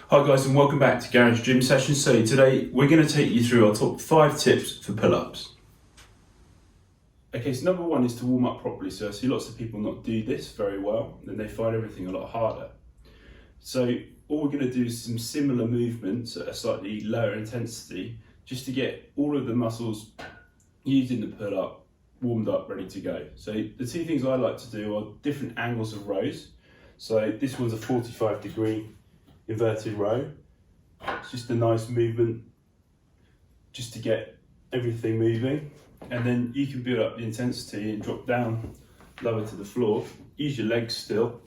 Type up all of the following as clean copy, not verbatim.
Hi guys and welcome back to Garage Gym Sessions. So today we're going to take you through our top 5 tips for pull-ups. Okay, so number 1 is to warm up properly. So I see lots of people not do this very well and they find everything a lot harder. So all we're going to do is some similar movements at a slightly lower intensity just to get all of the muscles used in the pull-up warmed up, ready to go. So the two things I like to do are different angles of rows. So this one's a 45-degree inverted row. It's just a nice movement just to get everything moving, and then you can build up the intensity and drop down lower to the floor. Use your legs still,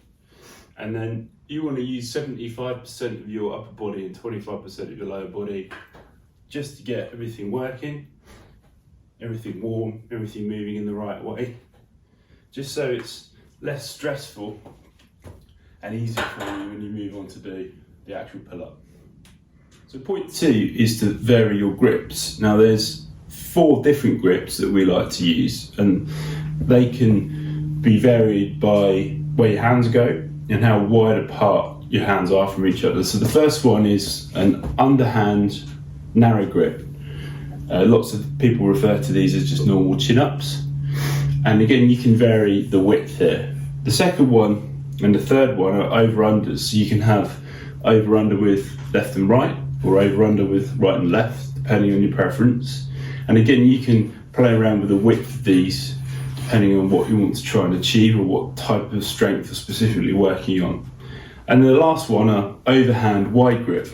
and then you want to use 75% of your upper body and 25% of your lower body just to get everything working, everything warm, everything moving in the right way, just so it's less stressful and easier for you when you move on to do the actual pull-up. So point 2 is to vary your grips. Now there's 4 different grips that we like to use, and they can be varied by where your hands go and how wide apart your hands are from each other. So the first one is an underhand narrow grip. Lots of people refer to these as just normal chin-ups, and again you can vary the width here. The second one and the third one are over-unders, so you can have over-under with left and right, or over-under with right and left, depending on your preference. And again, you can play around with the width of these depending on what you want to try and achieve or what type of strength you're specifically working on. And the last one are overhand wide grip,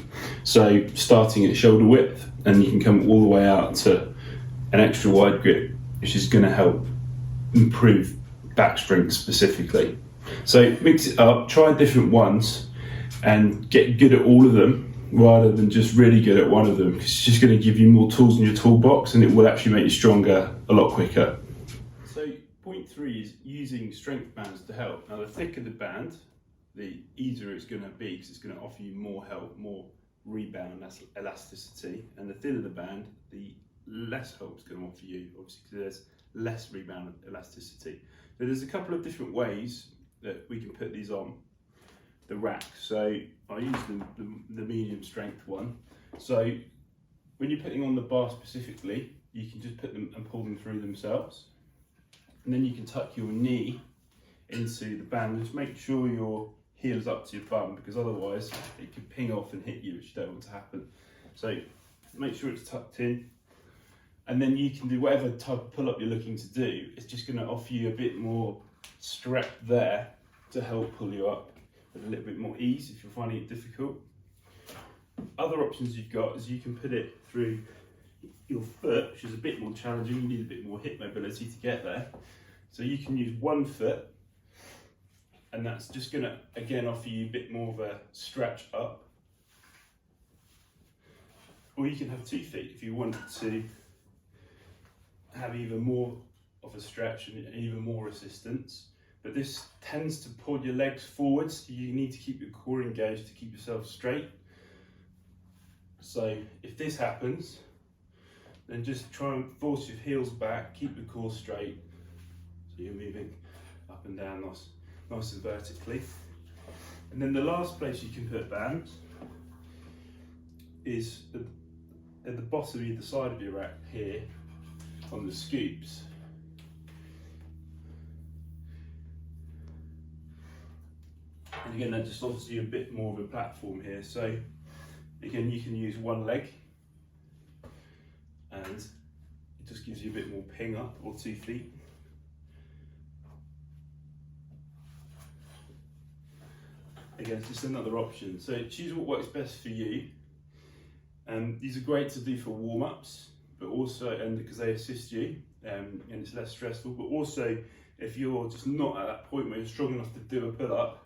so starting at shoulder width, and you can come all the way out to an extra wide grip, which is going to help improve back strength specifically. So mix it up, try different ones, and get good at all of them rather than just really good at one of them, because it's just going to give you more tools in your toolbox and it will actually make you stronger a lot quicker. So point 3 is using strength bands to help. Now the thicker the band, the easier it's going to be, because it's going to offer you more help, more rebound elasticity, and the thinner the band, the less help it's going to offer you, obviously, because there's less rebound elasticity. So there's a couple of different ways that we can put these on the rack. So I use the medium strength one. So when you're putting on the bar specifically, you can just put them and pull them through themselves, and then you can tuck your knee into the band. Just make sure your heel's up to your bum, because otherwise it could ping off and hit you, which you don't want to happen. So make sure it's tucked in, and then you can do whatever type of pull-up you're looking to do. It's just going to offer you a bit more strap there to help pull you up with a little bit more ease if you're finding it difficult. Other options you've got is you can put it through your foot, which is a bit more challenging. You need a bit more hip mobility to get there. So you can use one foot, and that's just going to again offer you a bit more of a stretch up. Or you can have 2 feet if you want to have even more of a stretch and even more resistance. But this tends to pull your legs forwards. You need to keep your core engaged to keep yourself straight. So if this happens, then just try and force your heels back, keep the core straight, so you're moving up and down nice and vertically. And then the last place you can put bands is at the bottom of either side of your rack here on the scoops. And again, that just offers you a bit more of a platform here. So again, you can use one leg, and it just gives you a bit more ping up, or 2 feet. Again, it's just another option. So choose what works best for you. And these are great to do for warm-ups, but also, and because they assist you, and it's less stressful, but also if you're just not at that point where you're strong enough to do a pull-up,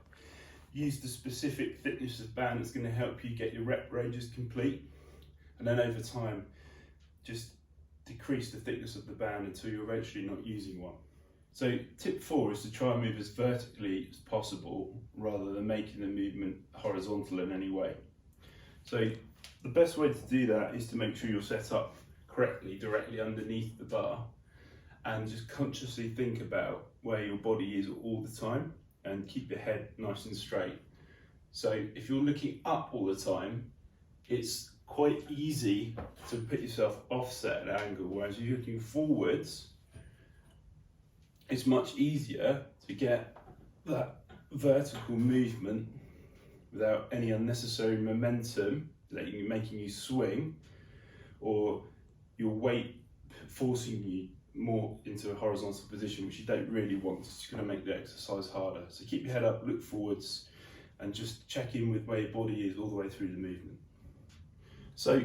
use the specific thickness of band that's going to help you get your rep ranges complete, and then over time just decrease the thickness of the band until you're eventually not using one. So tip 4 is to try and move as vertically as possible rather than making the movement horizontal in any way. So the best way to do that is to make sure you're set up correctly directly underneath the bar, and just consciously think about where your body is all the time, and keep your head nice and straight. So if you're looking up all the time, it's quite easy to put yourself offset at an angle, whereas if you're looking forwards, it's much easier to get that vertical movement without any unnecessary momentum making you swing, or your weight forcing you more into a horizontal position, which you don't really want. It's just going to make the exercise harder. So keep your head up, look forwards, and just check in with where your body is all the way through the movement. So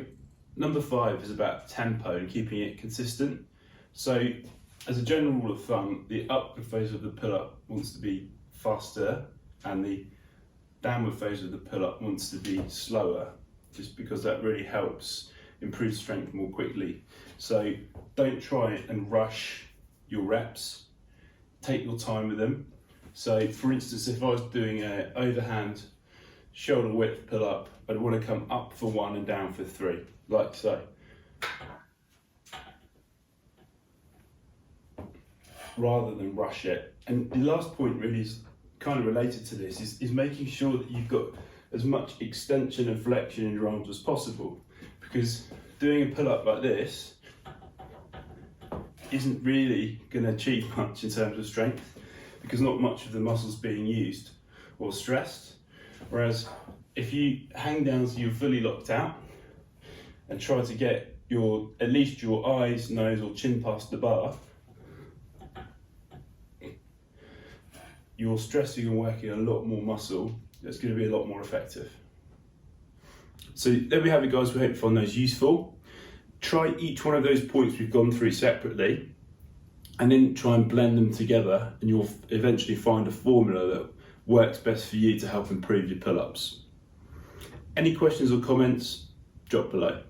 number 5 is about tempo and keeping it consistent. So as a general rule of thumb, the upward phase of the pull-up wants to be faster, and the downward phase of the pull-up wants to be slower, just because that really helps improve strength more quickly. So don't try and rush your reps, take your time with them. So for instance, if I was doing an overhand shoulder width pull up, I'd want to come up for 1 and down for 3, like so. Rather than rush it. And the last point really is kind of related to this, is making sure that you've got as much extension and flexion in your arms as possible, because doing a pull up like this isn't really going to achieve much in terms of strength, because not much of the muscles being used or stressed. Whereas if you hang down so you're fully locked out and try to get at least your eyes, nose or chin past the bar, you're stressing and working a lot more muscle. That's going to be a lot more effective. So there we have it, guys. We hope you find those useful. Try each one of those points we've gone through separately, and then try and blend them together, and you'll eventually find a formula that works best for you to help improve your pull-ups. Any questions or comments, drop below.